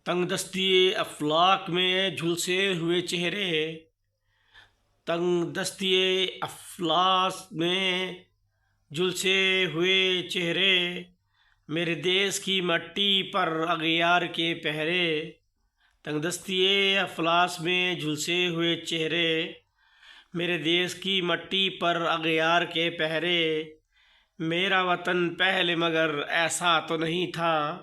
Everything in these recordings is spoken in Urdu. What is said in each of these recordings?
تنگ دستی افلاک میں جھلسے ہوئے چہرے، تنگ دستی افلاک میں جھلسے ہوئے چہرے، میرے دیس کی مٹی پر اغیار کے پہرے۔ تنگ دستی افلاک میں جھلسے ہوئے چہرے، میرے دیس کی مٹی پر اغیار کے پہرے۔ میرا وطن پہلے مگر ایسا تو نہیں تھا،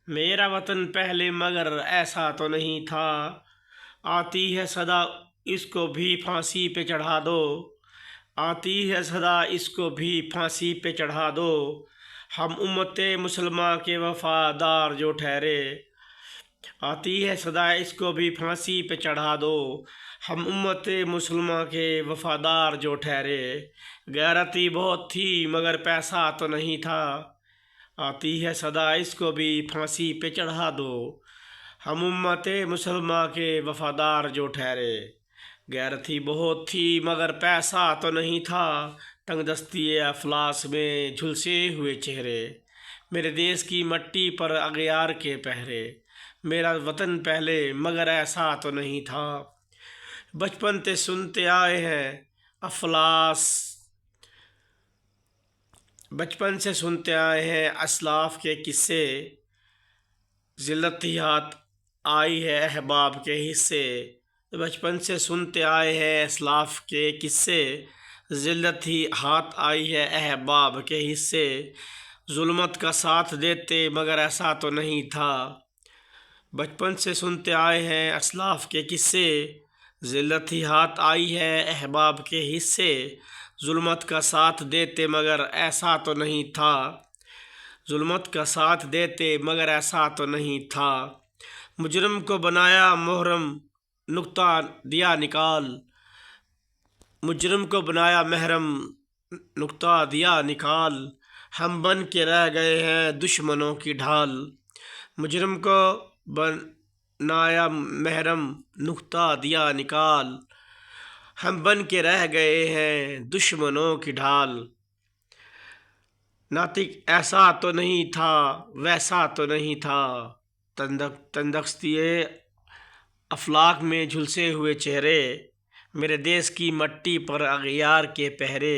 میرا وطن پہلے مگر ایسا تو نہیں تھا۔ آتی ہے صدا اس کو بھی پھانسی پہ چڑھا دو، آتی ہے صدا اس کو بھی پھانسی پہ چڑھا دو۔ ہم امت مسلمہ کے وفادار جو ٹھہرے، آتی ہے صدا اس کو بھی پھانسی پہ چڑھا دو۔ ہم امت مسلمہ کے وفادار جو ٹھہرے، غیرتی بہت تھی مگر پیسہ تو نہیں تھا، آتی ہے صدا اس کو بھی پھانسی پہ چڑھا دو۔ ہم امت مسلمہ کے وفادار جو ٹھہرے، غیرتی بہت تھی مگر پیسہ تو نہیں تھا۔ تنگ دستی افلاک میں جھلسے ہوئے چہرے، میرے دیس کی مٹی پر اغیار کے پہرے۔ میرا وطن پہلے مگر ایسا تو نہیں تھا، بچپن سے سنتے آئے ہیں افلاک، بچپن سے سنتے آئے ہیں اسلاف کے قصے، ذلت ہی ہاتھ آئی ہے احباب کے حصے۔ بچپن سے سنتے آئے ہیں اسلاف کے قصے، ذلت ہی ہاتھ آئی ہے احباب کے حصے۔ ظلمت کا ساتھ دیتے مگر ایسا تو نہیں تھا، بچپن سے سنتے آئے ہیں اسلاف کے قصے، ذلت ہی ہاتھ آئی ہے احباب کے حصے۔ ظلمت کا ساتھ دیتے مگر ایسا تو نہیں تھا، ظلمت کا ساتھ دیتے مگر ایسا تو نہیں تھا۔ مجرم کو بنایا محرم نکتہ دیا نکال، مجرم کو بنایا محرم نکتہ دیا نکال، ہم بن کے رہ گئے ہیں دشمنوں کی ڈھال۔ مجرم کو بنایا محرم نکتہ دیا نکال، ہم بن کے رہ گئے ہیں دشمنوں کی ڈھال۔ ناطق ایسا تو نہیں تھا ویسا تو نہیں تھا، تنگ دستی افلاک میں جھلسے ہوئے چہرے، میرے دیس کی مٹی پر اغیار کے پہرے۔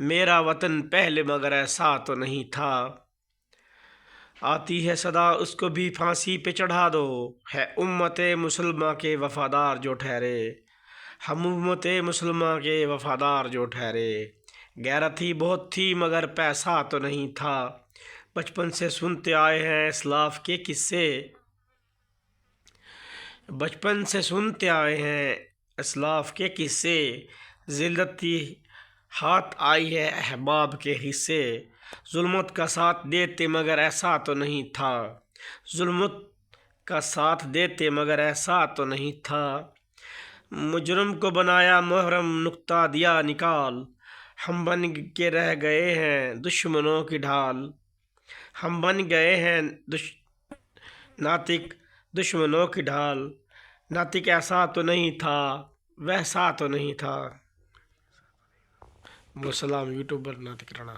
میرا وطن پہلے مگر ایسا تو نہیں تھا، آتی ہے صدا اس کو بھی پھانسی پہ چڑھا دو۔ ہے امت مسلمہ کے وفادار جو ٹھہرے، ہم امت مسلمہ کے وفادار جو ٹھہرے، غیرت ہی بہت تھی مگر پیسہ تو نہیں تھا۔ بچپن سے سنتے آئے ہیں اسلاف کے قصے، بچپن سے سنتے آئے ہیں اسلاف کے قصے، ذلت ہی ہاتھ آئی ہے احباب کے حصے۔ ظلمت کا ساتھ دیتے مگر ایسا تو نہیں تھا، ظلمت کا ساتھ دیتے مگر ایسا تو نہیں تھا۔ مجرم کو بنایا محرم نکتہ دیا نکال، ہم بن کے رہ گئے ہیں دشمنوں کی ڈھال۔ ہم بن گئے ہیں ناطق دشمنوں کی ڈھال، ناطق ایسا تو نہیں تھا ویسا تو نہیں تھا۔ والسلام یوٹیوبر ناطق رانا۔